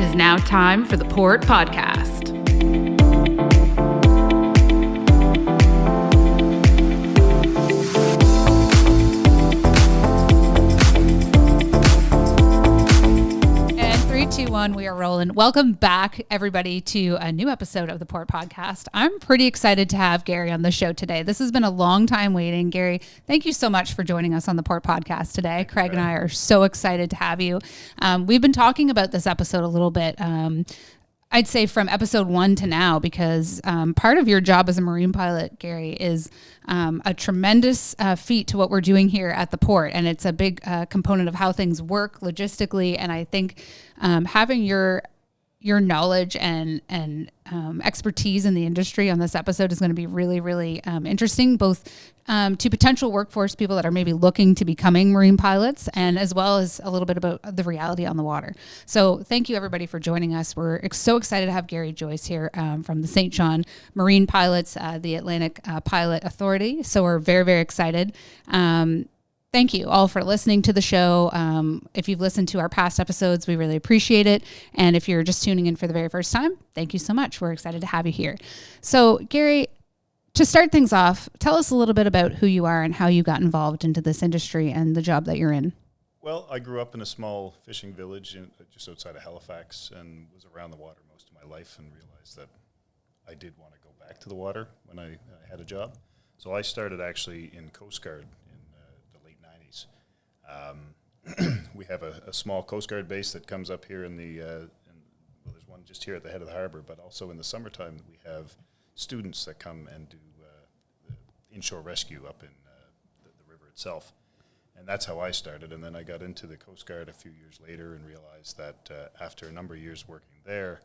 It is now time for the Port Podcast. And 3, 2, 1, we are rolling. Welcome back, everybody, to a new episode of the Port Podcast. I'm pretty excited to have Gary on the show today. This has been a long time waiting. Gary, thank you so much for joining us on the Port Podcast today. Craig and I are so excited to have you. We've been talking about this episode a little bit, I'd say from episode 1 to now, because part of your job as a marine pilot, Gary, is a tremendous feat to what we're doing here at the port. And it's a big component of how things work logistically. And I think having your knowledge and expertise in the industry on this episode is going to be really, really interesting, both to potential workforce people that are maybe looking to becoming marine pilots, and as well as a little bit about the reality on the water. So thank you, everybody, for joining us. We're so excited to have Gary Joyce here from the St. John Marine Pilots, the Atlantic Pilot Authority. So we're very, very excited. Thank you all for listening to the show. If you've listened to our past episodes, we really appreciate it. And if you're just tuning in for the very first time, thank you so much. We're excited to have you here. So, Gary, to start things off, tell us a little bit about who you are and how you got involved into this industry and the job that you're in. Well, I grew up in a small fishing village just outside of Halifax and was around the water most of my life, and realized that I did want to go back to the water when I had a job. So I started actually in Coast Guard in the late 90s. We have a small Coast Guard base that comes up here well, there's one just here at the head of the harbor, but also in the summertime we have students that come and do the inshore rescue up in the river itself. And that's how I started. And then I got into the Coast Guard a few years later and realized that after a number of years working there,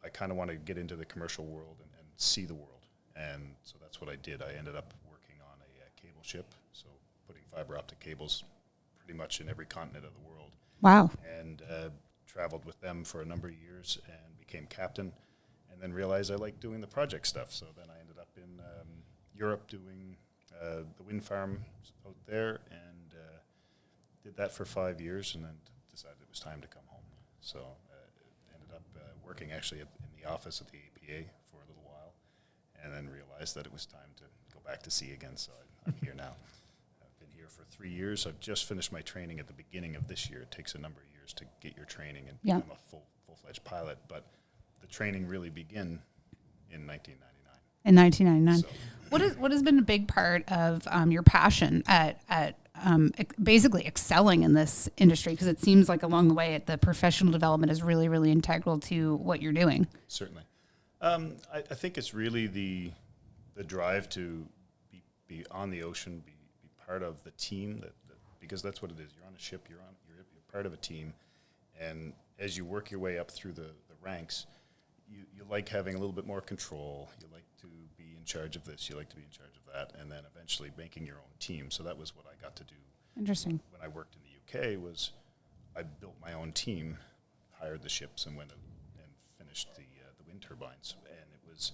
I kind of wanted to get into the commercial world and see the world. And so that's what I did. I ended up working on a cable ship, so putting fiber optic cables pretty much in every continent of the world. Wow. And traveled with them for a number of years and became captain. And then realized I liked doing the project stuff. So then I ended up in Europe doing the wind farm out there, and did that for 5 years, and then decided it was time to come home. So ended up working actually in the office at the APA for a little while, and then realized that it was time to go back to sea again. So I'm here now. I've been here for 3 years. I've just finished my training at the beginning of this year. It takes a number of years to get your training and become a full-fledged pilot, but the training really began in 1999. In 1999. So. What has been a big part of your passion at basically excelling in this industry? Because it seems like along the way, the professional development is really, really integral to what you're doing. Certainly. I think it's really the drive to be on the ocean, be part of the team, because that's what it is. You're on a ship, you're part of a team, and as you work your way up through the ranks, you like having a little bit more control. You like to be in charge of this. You like to be in charge of that, and then eventually making your own team. So that was what I got to do. Interesting. When I worked in the UK, was I built my own team, hired the ships, and went and finished the wind turbines. And it was,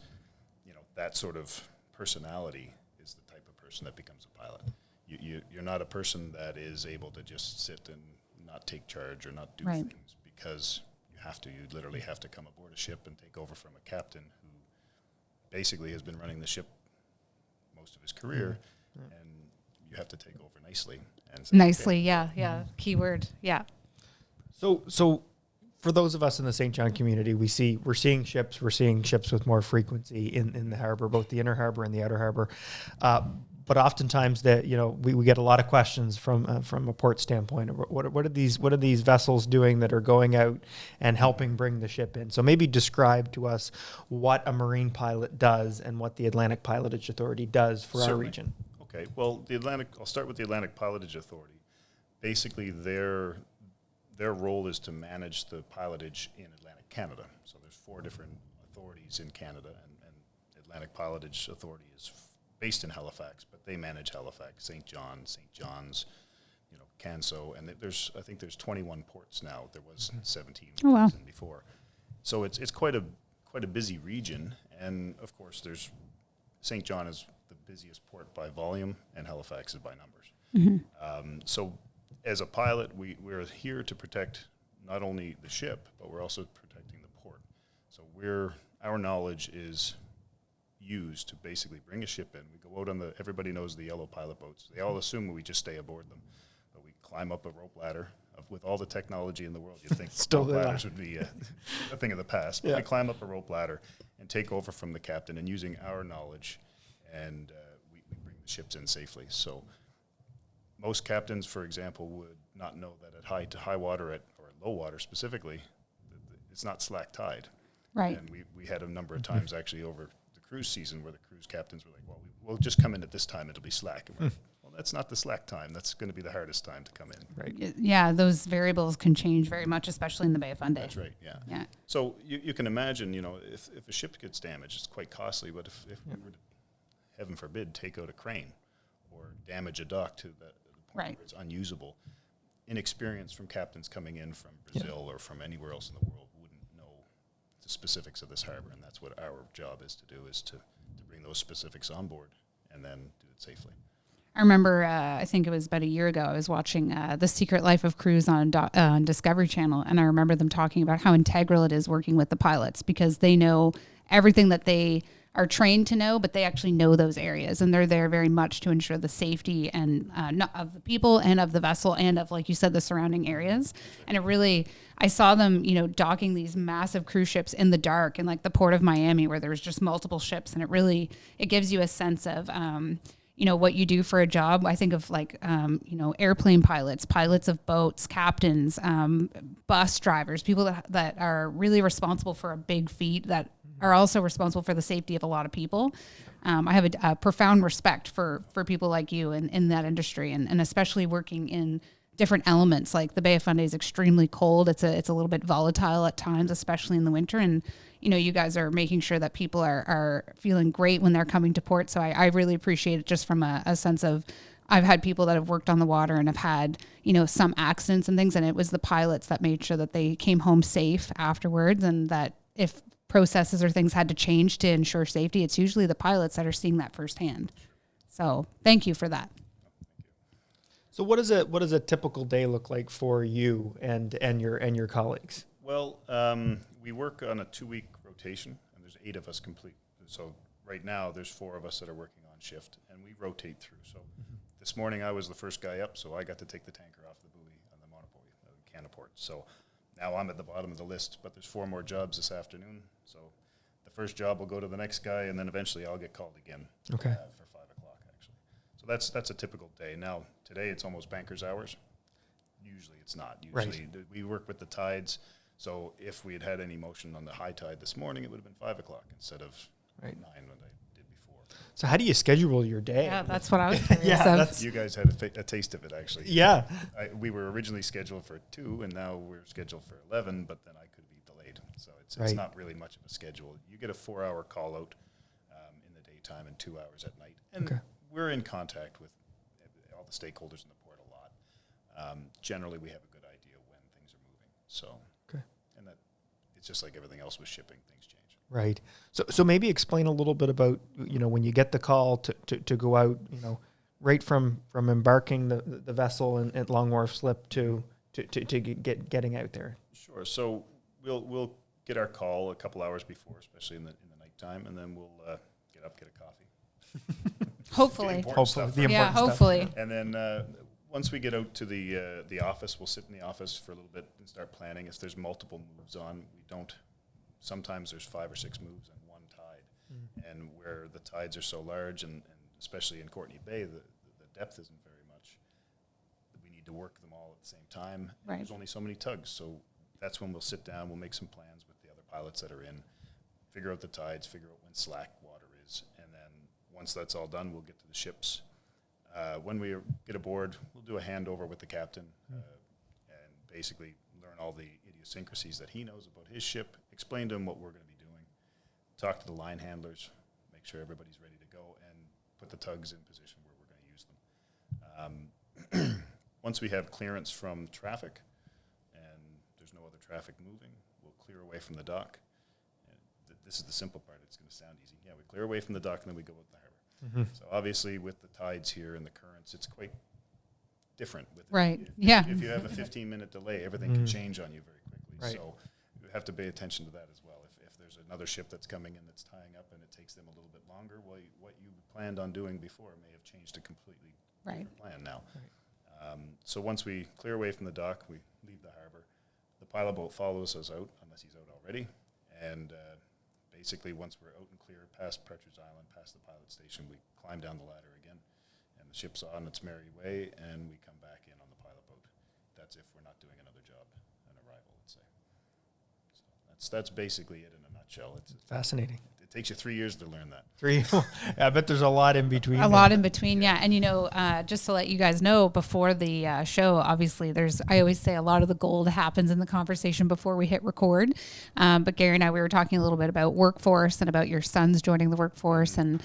that sort of personality is the type of person that becomes a pilot. You're not a person that is able to just sit and not take charge or not do things, because you literally have to come aboard a ship and take over from a captain who basically has been running the ship most of his career, and you have to take over nicely. And say, nicely, okay. Yeah. Keyword, yeah. So for those of us in the St. John community, we're seeing ships with more frequency in the harbor, both the inner harbor and the outer harbor. But oftentimes we get a lot of questions from a port standpoint. What are these vessels doing that are going out and helping bring the ship in? So maybe describe to us what a marine pilot does and what the Atlantic Pilotage Authority does for our region. Okay. Well, I'll start with the Atlantic Pilotage Authority. Basically, their role is to manage the pilotage in Atlantic Canada. So there's 4 different authorities in Canada, and Atlantic Pilotage Authority is based in Halifax, but they manage Halifax, St. John's, Canso, and I think there's 21 ports now. There was 17 before, so it's quite a busy region. And of course, there's St. John is the busiest port by volume, and Halifax is by numbers. So as a pilot, we're here to protect not only the ship, but we're also protecting So our knowledge is used to basically bring a ship in. We go out on everybody knows the yellow pilot boats. They all assume we just stay aboard them. But we climb up a rope ladder. With all the technology in the world, you'd think rope ladders would be a thing of the past. But we climb up a rope ladder and take over from the captain, and using our knowledge, and we bring the ships in safely. So most captains, for example, would not know that at high water or low water specifically, it's not slack tide. Right. And we had a number of times actually over the cruise season where the cruise captains were like, well, we'll just come in at this time, it'll be slack. And we're like, well, that's not the slack time. That's going to be the hardest time to come in. Right. Yeah, those variables can change very much, especially in the Bay of Fundy. That's right, yeah. Yeah. So you can imagine, if a ship gets damaged, it's quite costly, but if we were to, heaven forbid, take out a crane or damage a dock to the point where it's unusable, inexperience from captains coming in from Brazil or from anywhere else in the world wouldn't know the specifics of this harbor, and that's what our job is to do, is to bring those specifics on board and then do it safely. I remember, I think it was about a year ago, I was watching The Secret Life of Crews on Discovery Channel, and I remember them talking about how integral it is working with the pilots, because they know everything that they are trained to know, but they actually know those areas, and they're there very much to ensure the safety and of the people and of the vessel and of, like you said, the surrounding areas. And it really, I saw them, docking these massive cruise ships in the dark in like the port of Miami, where there was just multiple ships, and it gives you a sense of what you do for a job. I think of like, airplane pilots of boats, captains, bus drivers, people that are really responsible for a big feat, that are also responsible for the safety of a lot of people. I have a profound respect for people like you in that industry, and especially working in different elements. Like the Bay of Fundy is extremely cold. It's a little bit volatile at times, especially in the winter. And, you guys are making sure that people are feeling great when they're coming to port. So I really appreciate it, just from a sense of, I've had people that have worked on the water and have had, some accidents and things. And it was the pilots that made sure that they came home safe afterwards, and that if processes or things had to change to ensure safety, it's usually the pilots that are seeing that firsthand. So thank you for that. So what does a typical day look like for you and your colleagues? Well, we work on a 2-week rotation, and there's 8 of us complete. So right now there's 4 of us that are working on shift, and we rotate through. So this morning I was the first guy up, so I got to take the tanker off the buoy on the monobuoy, the Canaport. So now I'm at the bottom of the list, but there's 4 more jobs this afternoon. So the first job will go to the next guy, and then eventually I'll get called again for 5 o'clock, actually. So that's a typical day. Now, today it's almost banker's hours. Usually it's not. Usually we work with the tides. So if we had any motion on the high tide this morning, it would have been 5 o'clock instead of 9 when I did before. So how do you schedule your day? Yeah, that's what I was curious of. You guys had a taste of it, actually. Yeah. We were originally scheduled for 2, and now we're scheduled for 11, but then I could be delayed. So it's not really much of a schedule. You get a 4-hour call out in the daytime and 2 hours at night. And we're in contact with all the stakeholders in the port a lot. Generally, we have a good idea when things are moving. So, and that it's just like everything else with shipping, things change. Right. So maybe explain a little bit about, when you get the call to go out, right from embarking the vessel at Long Wharf Slip to getting out there. Sure. So we'll get our call a couple hours before, especially in the nighttime, and then we'll get up, get a coffee. Hopefully. Hopefully. And then once we get out to the office, we'll sit in the office for a little bit and start planning. If there's multiple moves on, sometimes there's 5 or 6 moves on one tide. And where the tides are so large, and especially in Courtney Bay, the depth isn't very much. We need to work them all at the same time. Right. There's only so many tugs, so that's when we'll sit down, we'll make some plans with the other pilots that are in, figure out the tides, figure out when slack water is, and then once that's all done, we'll get to the ships. When we get aboard, we'll do a handover with the captain and basically learn all the idiosyncrasies that he knows about his ship, explain to him what we're going to be doing, talk to the line handlers, make sure everybody's ready to go, and put the tugs in position where we're going to use them. Once we have clearance from traffic and there's no other traffic moving, we'll clear away from the dock. And this is the simple part. It's going to sound easy. Yeah, we clear away from the dock and then we go out the harbor. So obviously with the tides here and the currents, it's quite different. If you have a 15-minute delay, everything can change on you very quickly. Right. So you have to pay attention to that as well. If there's another ship that's coming in that's tying up, and it takes them a little bit longer. Well, what you planned on doing before may have changed to completely different plan now. Right. So once we clear away from the dock, we leave the harbor. The pilot boat follows us out, unless he's out already. And basically, once we're out and clear, past Partridge Island, past the pilot station, we climb down the ladder again, and the ship's on its merry way, and we come back in on the pilot boat. That's if we're not doing another job, an arrival, let's say. So that's basically it in a nutshell. It's fascinating. It takes you 3 years to learn that. 3. I bet there's a lot in between. A lot in between, yeah. And, just to let you guys know, before the show, obviously, I always say a lot of the gold happens in the conversation before we hit record. But Gary and I, we were talking a little bit about workforce and about your sons joining the workforce and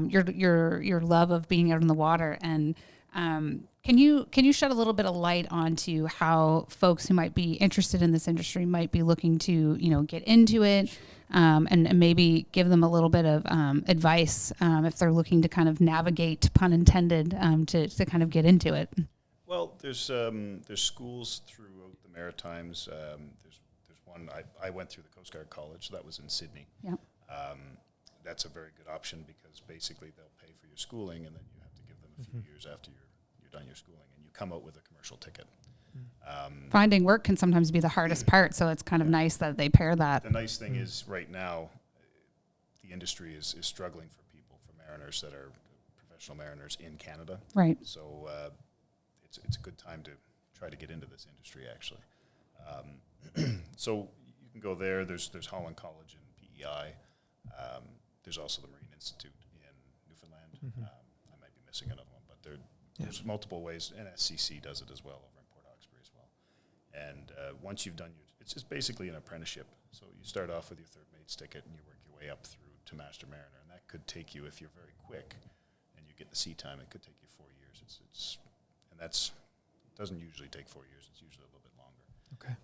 your love of being out in the water. And can you shed a little bit of light onto how folks who might be interested in this industry might be looking to, get into it? And maybe give them a little bit of advice if they're looking to kind of navigate, pun intended, to kind of get into it. Well, there's schools throughout the Maritimes. There's one I went through the Coast Guard College. That was in Sydney. Yeah. That's a very good option because basically they'll pay for your schooling, and then you have to give them a few years after you're done your schooling, and you come out with a commercial ticket. Finding work can sometimes be the hardest part, so it's kind of nice that they pair that. The nice thing is right now, the industry is struggling for people, for mariners that are professional mariners in Canada. Right. So it's a good time to try to get into this industry, actually. So you can go there. There's Holland College in PEI. There's also the Marine Institute in Newfoundland. I might be missing another one, but there's multiple ways. NSCC does it as well over in Port Hawkesbury as well. And once you've done it's just basically an apprenticeship. So you start off with your third mate's ticket and you work your way up through to Master Mariner. And that could take you, if you're very quick and you get the sea time, it could take you 4 years. It doesn't usually take 4 years. It's usually a little bit longer. Okay.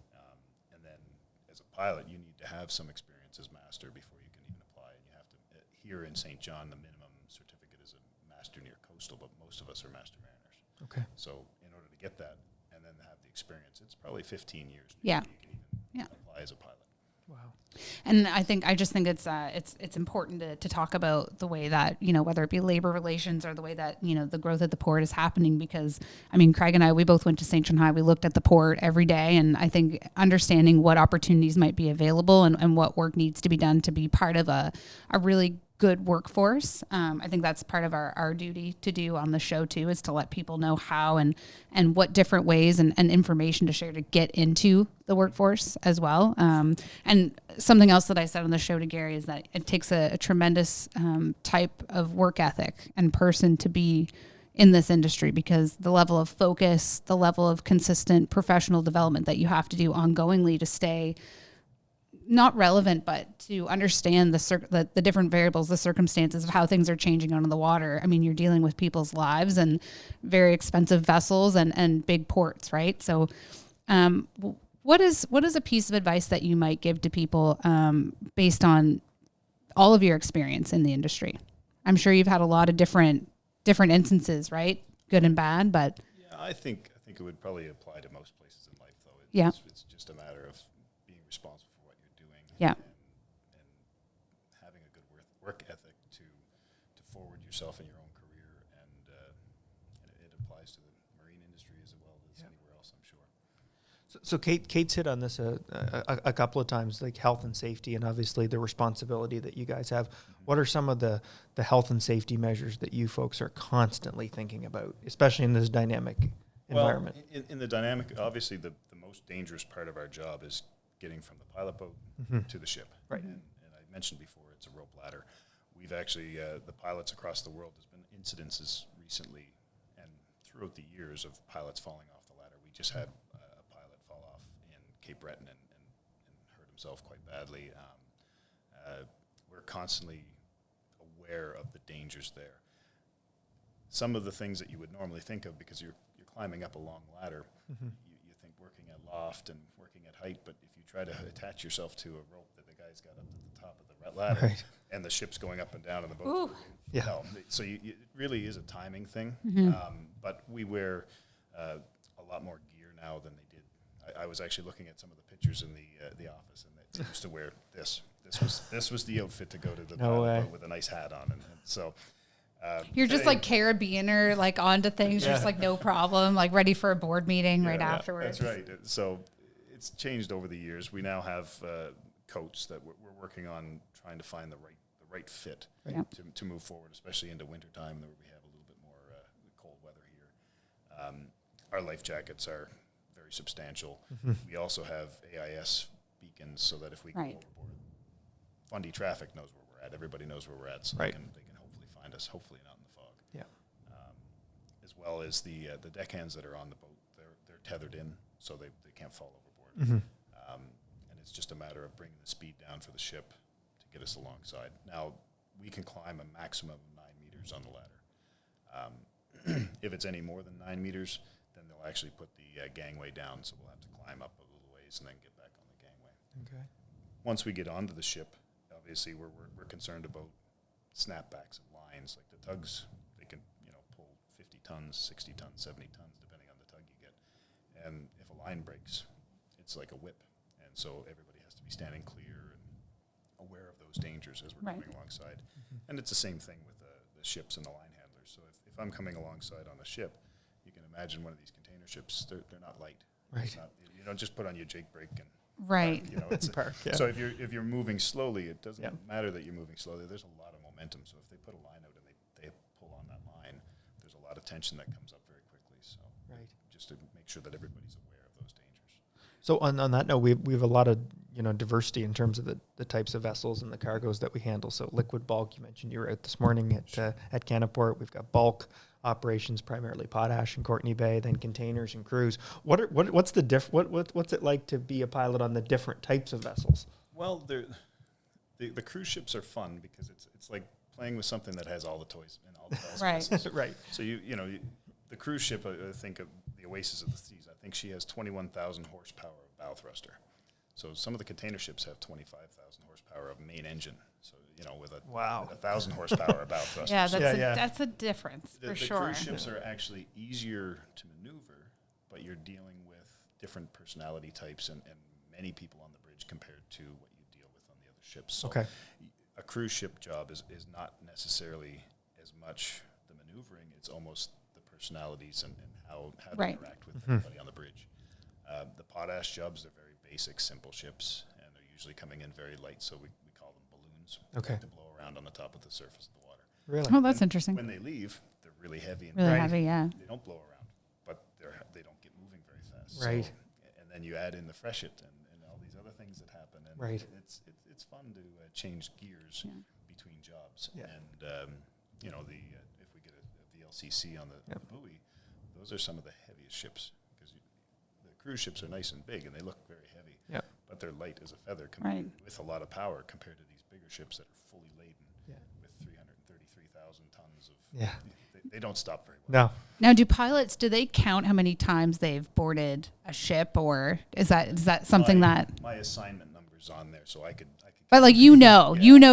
And then as a pilot, you need to have some experience as master before you can even apply. And you have to, here in St. John, the minimum certificate is a master near coastal, but most of us are master mariners. Okay. So in order to get that and then have the experience, it's probably 15 years. Yeah. You can even apply as a pilot. Wow. And I just think it's important to talk about the way that, whether it be labor relations or the way that, the growth at the port is happening, because Craig and I, we both went to St. John High. We looked at the port every day, and I think understanding what opportunities might be available and what work needs to be done to be part of a really good workforce. I think that's part of our duty to do on the show too, is to let people know how and what different ways and information to share to get into the workforce as well. And something else that I said on the show to Gary is that it takes a tremendous type of work ethic and person to be in this industry, because the level of focus, the level of consistent professional development that you have to do ongoingly to stay not relevant, but to understand the different variables, the circumstances of how things are changing out on the water. You're dealing with people's lives and very expensive vessels and big ports, right? So what is a piece of advice that you might give to people based on all of your experience in the industry? I'm sure you've had a lot of different instances, right? Good and bad, but... Yeah, I think it would probably apply to most places in life, though. It's just a matter of being responsible. Yeah. And having a good work ethic to forward yourself in your own career, and it applies to the marine industry as well as anywhere else, I'm sure. So Kate's hit on this a couple of times, like health and safety, and obviously the responsibility that you guys have. What are some of the health and safety measures that you folks are constantly thinking about, especially in this dynamic environment? In the dynamic, obviously the most dangerous part of our job is getting from the pilot boat to the ship. Right. And I mentioned before, it's a rope ladder. We've actually, the pilots across the world, there's been incidences recently and throughout the years of pilots falling off the ladder. We just had a pilot fall off in Cape Breton and hurt himself quite badly. We're constantly aware of the dangers there. Some of the things that you would normally think of, because you're climbing up a long ladder, you think working at loft and working at height, but if you try to attach yourself to a rope that the guy's got up at the top of the ladder, and the ship's going up and down and the boat's moving, so it really is a timing thing. But we wear a lot more gear now than they did. I was actually looking at some of the pictures in the office, and used to wear this. This was the outfit to go to the No way. boat with a nice hat on, and so. You're just like Caribbeaner, like onto things, just like no problem, like ready for a board meeting right afterwards. That's right. So it's changed over the years. We now have coats that we're working on trying to find the right fit to move forward, especially into wintertime where we have a little bit more cold weather here. Our life jackets are very substantial. We also have AIS beacons so that if we go overboard, Fundy traffic knows where we're at. Everybody knows where we're at, so they can hopefully find us, hopefully not in the fog. Yeah. As well as the deckhands that are on the boat, they're tethered in, so they can't fall overboard. And it's just a matter of bringing the speed down for the ship to get us alongside. Now, we can climb a maximum of 9 meters on the ladder. If it's any more than 9 meters, then they'll actually put the gangway down, so we'll have to climb up a little ways and then get back on the gangway. Okay. Once we get onto the ship, obviously we're concerned about snapbacks of lines. Like the tugs, they can pull 50 tons, 60 tons, 70 tons, depending on the tug you get. And if a line breaks, it's like a whip. And so everybody has to be standing clear and aware of those dangers as we're coming alongside. And it's the same thing with the ships and the line handlers. So if I'm coming alongside on a ship, you can imagine one of these container ships, they're not light. Right. You don't just put on your Jake brake and Right. park. So if you're moving slowly, it doesn't matter that you're moving slowly. There's a lot of momentum. So if they put a line out and they pull on that line, there's a lot of tension that comes up very quickly. So just to make sure that everybody's aware of those dangers. So on that note, we have a lot of diversity in terms of the types of vessels and the cargoes that we handle. So liquid bulk, you mentioned you were out this morning at Canaport. We've got bulk operations, primarily potash in Courtney Bay, then containers and cruise. What's it like to be a pilot on the different types of vessels? Well, the cruise ships are fun because it's like playing with something that has all the toys and all the bells and whistles. Right. So the cruise ship, I think of the Oasis of the Seas. I think she has 21,000 horsepower of bow thruster. So some of the container ships have 25,000 horsepower of main engine. So with a 1,000 horsepower of bow thruster. That's a difference for sure. The cruise ships are actually easier to maneuver, but you're dealing with different personality types and many people on the bridge compared to what you deal with on the other ships. So a cruise ship job is not necessarily as much the maneuvering, it's almost the personalities and how to interact with everybody on the bridge. The potash jobs, they're very basic, simple ships, and they're usually coming in very light, so we call them balloons. To blow around on the top of the surface of the water. Really? Oh, that's interesting. When they leave, they're really heavy. And heavy, They don't blow around, but they don't get moving very fast. Right. So, and then you add in the freshet and all these other things that happen. And it's fun to change gears between jobs. Yeah. And, if we get a VLCC on the buoy, those are some of the heaviest ships because the cruise ships are nice and big and they look very heavy. Yeah. But they're light as a feather with a lot of power compared to these bigger ships that are fully laden with 333,000 tons of. They don't stop very well. No. Now, do they count how many times they've boarded a ship, or is that something that my assignment number's on there, so I could. But like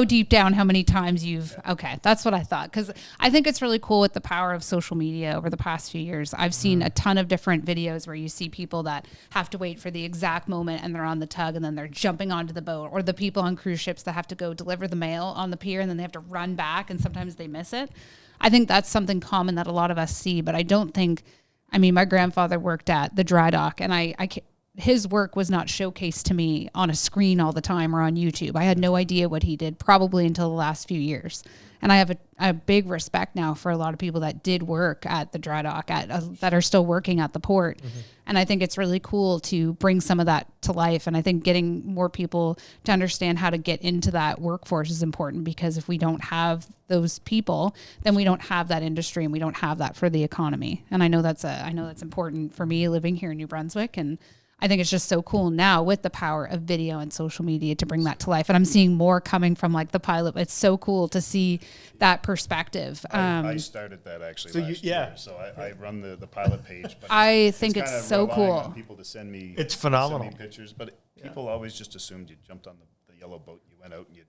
deep down how many times you've okay, that's what I thought, because I think it's really cool with the power of social media over the past few years. I've seen a ton of different videos where you see people that have to wait for the exact moment and they're on the tug and then they're jumping onto the boat, or the people on cruise ships that have to go deliver the mail on the pier and then they have to run back and sometimes they miss it. I think that's something common that a lot of us see, but I don't think. I mean, my grandfather worked at the dry dock, and his work was not showcased to me on a screen all the time or on YouTube. I had no idea what he did probably until the last few years. And I have a big respect now for a lot of people that did work at the dry dock, that are still working at the port. And I think it's really cool to bring some of that to life. And I think getting more people to understand how to get into that workforce is important, because if we don't have those people, then we don't have that industry and we don't have that for the economy. And I know that's important for me living here in New Brunswick. And I think it's just so cool now with the power of video and social media to bring that to life. And I'm seeing more coming from like the pilot. It's so cool to see that perspective. I started that actually last year. So I run the pilot page. But I think it's so cool. On people to send me. It's phenomenal. Send me pictures, but people always just assumed you jumped on the yellow boat, you went out, and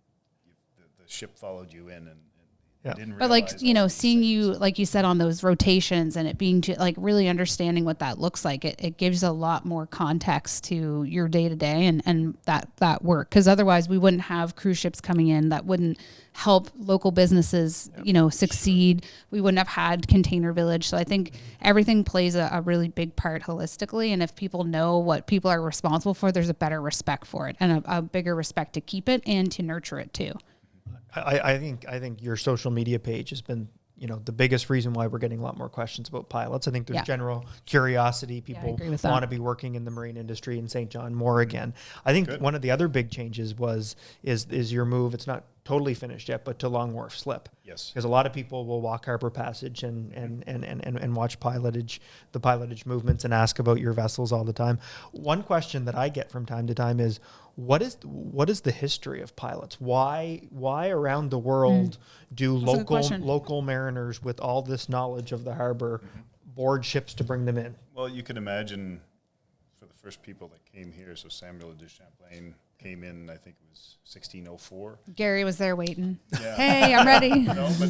the ship followed you in, and Yeah. I didn't But like, realize you all know, these seeing things. you, like you said, on those rotations and it being like really understanding what that looks like, it gives a lot more context to your day to day and that work. Cause otherwise we wouldn't have cruise ships coming in that wouldn't help local businesses, you know, succeed. We wouldn't have had Container Village. So I think everything plays a really big part holistically. And if people know what people are responsible for, there's a better respect for it and a bigger respect to keep it and to nurture it too. I think your social media page has been, you know, the biggest reason why we're getting a lot more questions about pilots. I think there's general curiosity. People agree with that. want to be working in the marine industry in St. John more again. I think one of the other big changes is your move. It's not totally finished yet, but to Long Wharf Slip. Yes. Because a lot of people will walk Harbor Passage and watch the pilotage movements and ask about your vessels all the time. One question that I get from time to time is, what is the history of pilots? Why around the world do local mariners with all this knowledge of the harbor board ships to bring them in? Well, you can imagine for the first people that came here, so Samuel de Champlain came in, I think it was 1604. Gary was there waiting. Yeah. Hey, I'm ready. No, but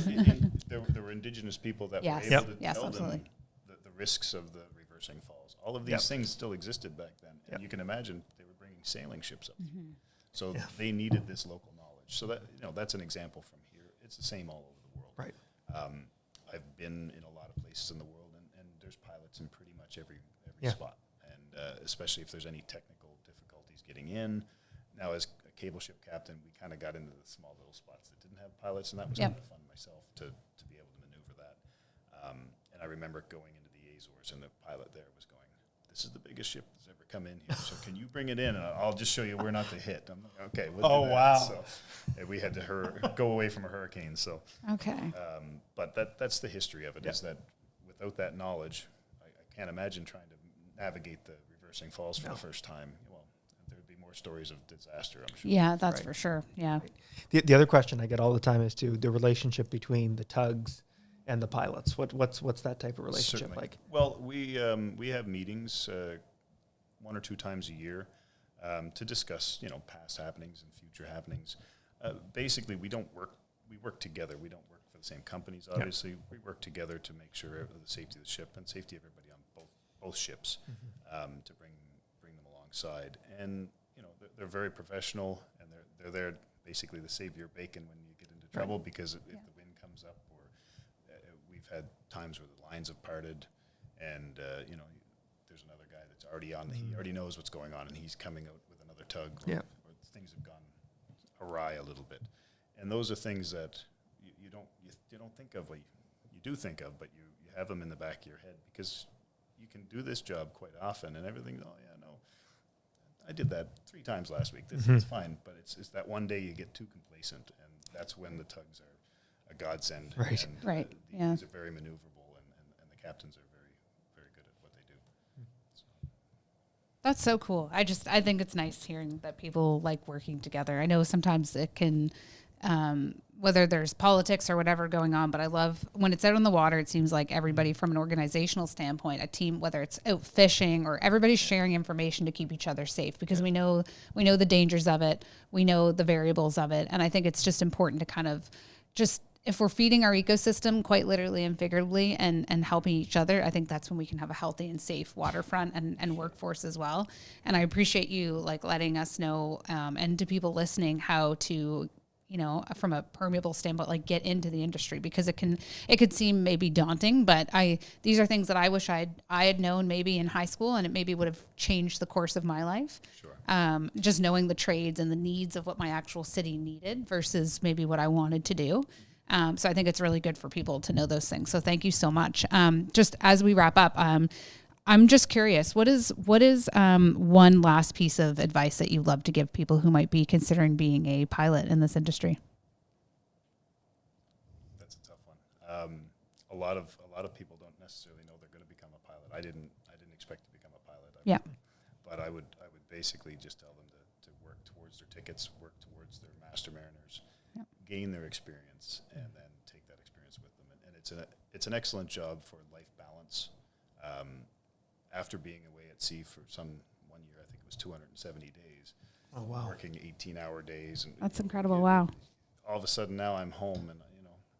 there were indigenous people that were able to tell them the risks of the reversing falls. All of these things still existed back then. And you can imagine they were bringing sailing ships up. So they needed this local knowledge. So that, you know, that's an example from here. It's the same all over the world. Right. I've been in a lot of places in the world, and there's pilots in pretty much every spot. And especially if there's any technical difficulties getting in. Now, as a cable ship captain, we kind of got into the small little spots that didn't have pilots, and that was kind of fun myself to be able to maneuver that. And I remember going into the Azores, and the pilot there was going, "This is the biggest ship that's ever come in here, so can you bring it in? And I'll just show you where not to hit." I'm like, "Okay, we'll do that." Wow. So we had to go away from a hurricane. So, Okay. but that's the history of it, is that without that knowledge, I can't imagine trying to navigate the reversing falls for the first time. Well, there'd be more stories of disaster, I'm sure. Yeah, that's for sure. Yeah. The other question I get all the time is to the relationship between the tugs and the pilots. What's that type of relationship like? Well, we have meetings 1 or 2 times a year to discuss, you know, past happenings and future happenings. Basically, we work together. We don't work for the same companies, obviously. We work together to make sure of the safety of the ship and safety of everybody on both ships, to bring them alongside. And, you know, they're very professional, and they're there basically to save your bacon when you get into trouble, because if the wind comes up, or we've had times where the lines have parted, and you know, there's another guy that's already on. He already knows what's going on, and he's coming out with another tug, or things have gone awry a little bit. And those are things that you don't think of. Well, you do think of, but you have them in the back of your head, because you can do this job quite often, and everything. Oh yeah, no, I did that 3 times last week. It's fine, but it's that one day you get too complacent, and that's when the tugs are a godsend. Right. And, Right. These are very maneuverable, and the captains are very, very good at what they do. So. That's so cool. I think it's nice hearing that people like working together. I know sometimes it can, whether there's politics or whatever going on, but I love when it's out on the water. It seems like everybody from an organizational standpoint, a team, whether it's out fishing or everybody's sharing information to keep each other safe, because we know the dangers of it. We know the variables of it. And I think it's just important to kind of just, if we're feeding our ecosystem quite literally and figuratively and helping each other, I think that's when we can have a healthy and safe waterfront and workforce as well. And I appreciate you like letting us know, and to people listening, how to, you know, from a permeable standpoint, like get into the industry, because it could seem maybe daunting, but these are things that I wish I had known maybe in high school, and it maybe would have changed the course of my life. Sure. Just knowing the trades and the needs of what my actual city needed versus maybe what I wanted to do. So I think it's really good for people to know those things. So thank you so much. Just as we wrap up, I'm just curious, what is one last piece of advice that you'd love to give people who might be considering being a pilot in this industry? That's a tough one. A lot of people don't necessarily know they're going to become a pilot. I didn't expect to become a pilot. But I would basically just tell them to work towards their tickets, work towards their master mariners, gain their experience, and then take that experience with them. And it's an excellent job for life balance. After being away at sea for 1 year, I think it was 270 days. Oh wow! Working 18-hour days, and That's incredible. Wow. All of a sudden now I'm home, and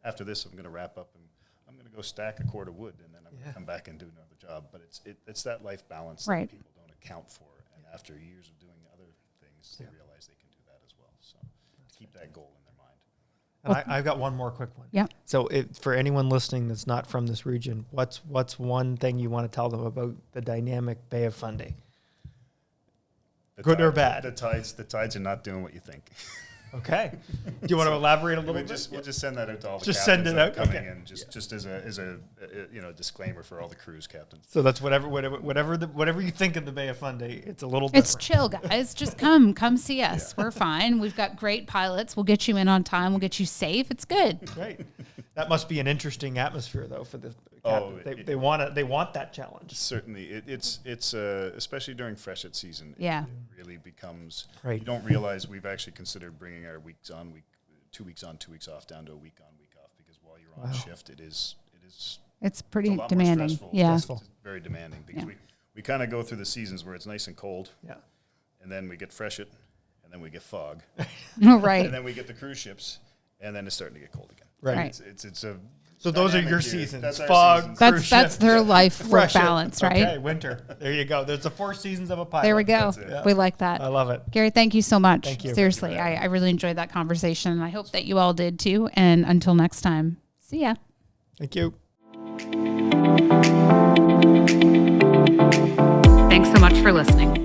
after this, I'm going to wrap up and I'm going to go stack a cord of wood, and then I'm going to come back and do another job. But it's that life balance Right. that people don't account for. And after years of doing other things, they realize they can do that as well. So keep that goal in their mind. And I've got one more quick one. Yeah. So for anyone listening that's not from this region, what's one thing you want to tell them about the dynamic Bay of Fundy? Good or bad? The tides are not doing what you think. Okay. Do you want to elaborate a little bit? We'll just send that out to all the Just captains send it that out? are coming Okay. in, just as a disclaimer for all the cruise captains. So that's whatever you think of the Bay of Fundy, it's a little It's different. chill, guys. Just come see us. We're fine. We've got great pilots. We'll get you in on time. We'll get you safe. It's good. Great. That must be an interesting atmosphere, though, for the Oh, captains. They want that challenge. Certainly, it's especially during freshet season. Yeah. It really becomes. Right. You don't realize we've actually considered bringing our 2 weeks on, 2 weeks off down to a week on, week off, because while you're on shift, it is It's pretty a lot more demanding. stressful. Yeah. It's very demanding because we kind of go through the seasons where it's nice and cold, Yeah. and then we get freshet, and then we get fog, Right. and then we get the cruise ships, and then it's starting to get cold again. Right. It's a So those are dynamic your year. seasons. That's our Fog, seasons. cruise That's ship, their life work fresh balance, right? Okay, winter. There you go. There's the 4 seasons of a pilot. There we go. That's it. We like that. I love it. Gary, thank you so much. Thank you. Seriously, Thank you for having I really enjoyed that conversation. And I hope that you all did too. And until next time, see ya. Thank you. Thanks so much for listening.